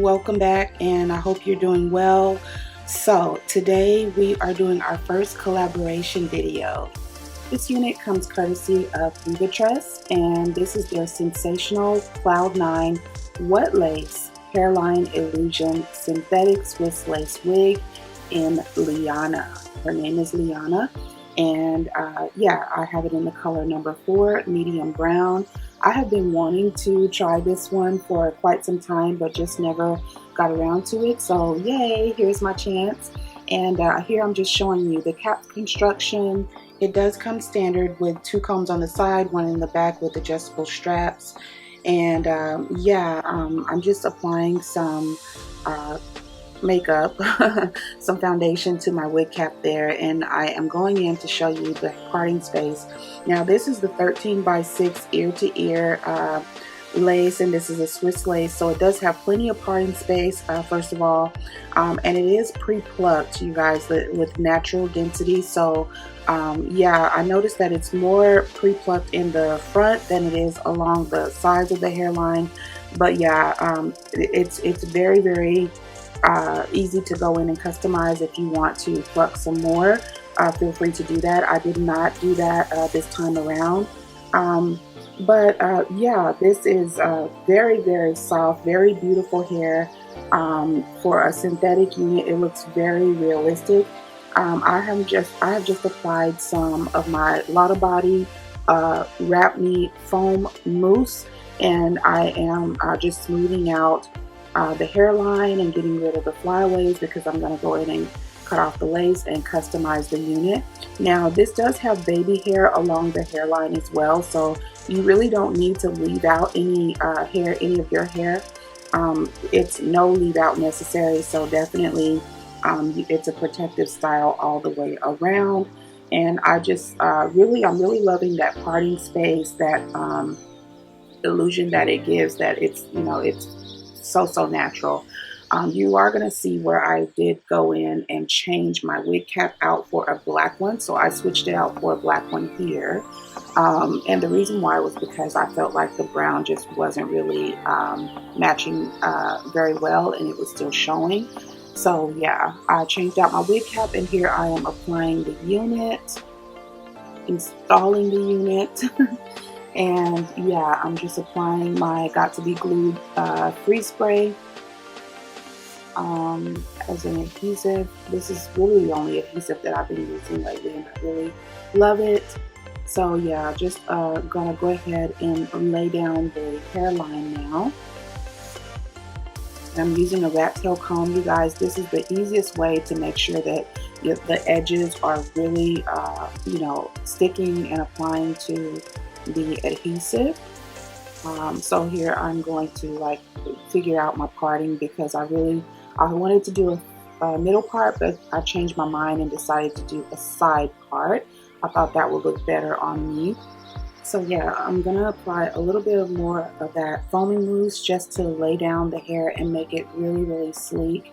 welcome back, and I hope you're doing well. So today we are doing our first collaboration video. This unit comes courtesy of Wigs, and this is their Sensational Cloud 9 Wet Lace Hairline Illusion Synthetic Swiss Lace Wig in Lyana. Her name is Lyana, and yeah, I have it in the color number 4, medium brown. I have been wanting to try this one for quite some time, but just never got around to it. So yay, here's my chance. And here I'm just showing you the cap construction. It does come standard with 2 combs on the side, 1 in the back with adjustable straps. And yeah, I'm just applying some makeup, some foundation to my wig cap there, and I am going in to show you the parting space. Now this is the 13 by 6 ear to ear lace, and this is a Swiss lace, so it does have plenty of parting space, first of all, and it is pre-plucked, you guys, with natural density. So yeah, I noticed that it's more pre-plucked in the front than it is along the sides of the hairline. But yeah, it's very, very easy to go in and customize. If you want to pluck some more, feel free to do that. I did not do that this time around. But yeah, this is very, very soft, very beautiful hair. For a synthetic unit, it looks very realistic. I have just applied some of my Lottabody Wrap Me Foam Mousse, and I am just smoothing out the hairline and getting rid of the flyaways, because I'm going to go in and cut off the lace and customize the unit. Now this does have baby hair along the hairline as well, so you really don't need to leave out any any of your hair. It's no leave out necessary, so definitely it's a protective style all the way around. And I just I'm really loving that parting space, that illusion that it gives, that it's, you know, it's so natural. You are going to see where I did go in and change my wig cap out for a black one, so I switched it out for a black one here. And the reason why was because I felt like the brown just wasn't really matching very well, and it was still showing. So yeah, I changed out my wig cap, and here I am applying the unit, installing the unit. And yeah, I'm just applying my Got To Be Glued freeze spray as an adhesive. This is really the only adhesive that I've been using lately, and I really love it. So yeah, just gonna go ahead and lay down the hairline now. And I'm using a rat tail comb, you guys. This is the easiest way to make sure that the edges are really, you know, sticking and applying to the adhesive. So here I'm going to like figure out my parting, because I wanted to do a middle part, but I changed my mind and decided to do a side part. I thought that would look better on me. So yeah, I'm gonna apply a little bit more of that foaming mousse just to lay down the hair and make it really sleek.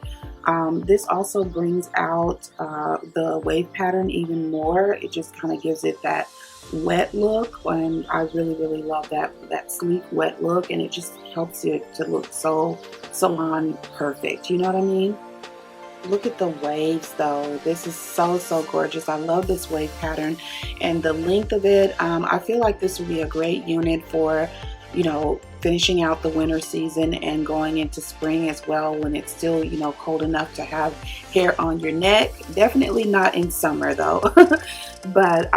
This also brings out the wave pattern even more. It just kind of gives it that wet look, and I really love that sleek wet look, and it just helps it to look so salon perfect, you know what I mean? Look at the waves though. This is so gorgeous. I love this wave pattern and the length of it. I feel like this would be a great unit for, you know, finishing out the winter season and going into spring as well, when it's still, you know, cold enough to have hair on your neck. Definitely not in summer though. But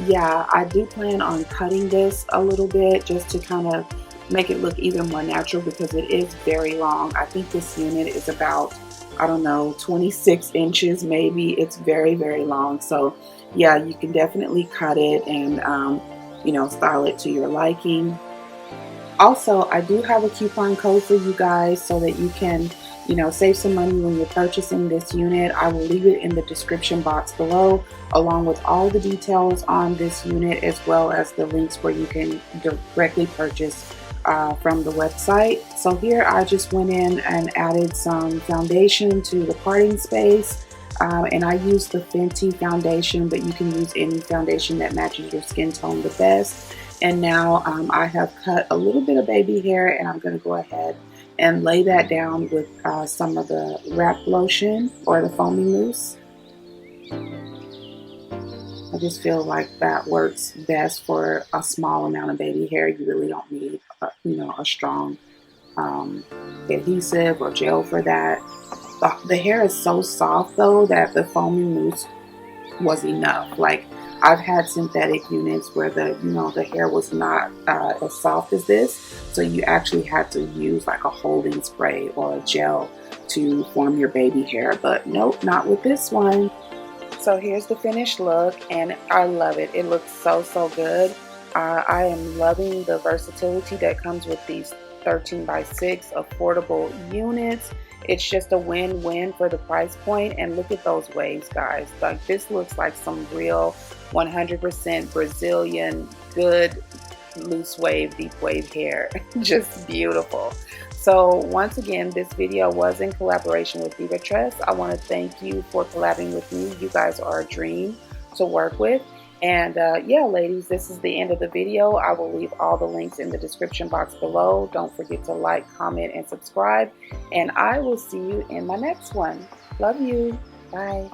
yeah, I do plan on cutting this a little bit just to kind of make it look even more natural, because it is very long. I think this unit is about, I don't know, 26 inches maybe. It's very long. So yeah, you can definitely cut it and you know, style it to your liking. Also, I do have a coupon code for you guys so that you can, you know, save some money when you're purchasing this unit. I will leave it in the description box below, along with all the details on this unit, as well as the links where you can directly purchase from the website. So here I just went in and added some foundation to the parting space, and I used the Fenty foundation, but you can use any foundation that matches your skin tone the best. And now I have cut a little bit of baby hair, and I'm going to go ahead and lay that down with some of the wrap lotion or the foamy mousse. I just feel like that works best for a small amount of baby hair. You really don't need, a strong adhesive or gel for that. The hair is so soft though that the foamy mousse was enough. Like, I've had synthetic units where the hair was not as soft as this, so you actually had to use like a holding spray or a gel to form your baby hair, but nope, not with this one. So here's the finished look, and I love it. It looks so good. I am loving the versatility that comes with these 13x6 affordable units. It's just a win-win for the price point. And look at those waves, guys. Like, this looks like some real 100% Brazilian good loose wave, deep wave hair. Just beautiful. So once again, this video was in collaboration with DIVINITÉ. I want to thank you for collabing with me. You guys are a dream to work with. And yeah, ladies, this is the end of the video. I will leave all the links in the description box below. Don't forget to like, comment, and subscribe. And I will see you in my next one. Love you. Bye.